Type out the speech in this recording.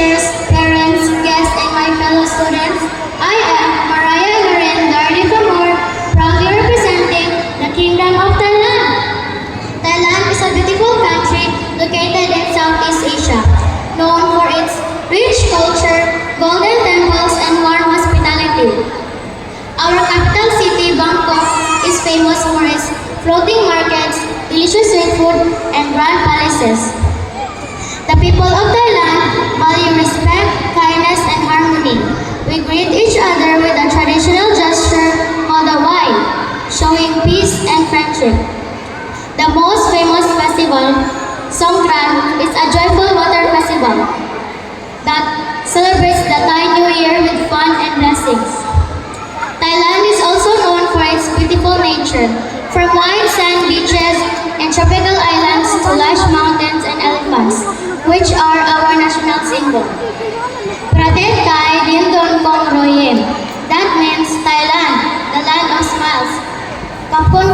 teachers, parents, guests, and my fellow students. I am Mariah Loren Dardy Famor, proudly representing the Kingdom of Thailand. Thailand is a beautiful country located in Southeast Asia, known for its rich culture, golden temples, and warm hospitality. Our capital city, Bangkok, is famous for its floating markets, delicious street food, and grand palaces. The people of Thailand value respect, kindness, and harmony. We greet each other with a traditional gesture called a wai, showing peace and friendship. The most famous festival, Songkran, is a joyful water festival that celebrates the Thai New Year with fun and blessings. Thailand is also known for its beautiful nature, from white sand beaches and tropical islands to lush mountains and elephants, which are our national symbol. Pradet Thai Dien Don Kong Royem, that means Thailand, the land of smiles. Kapun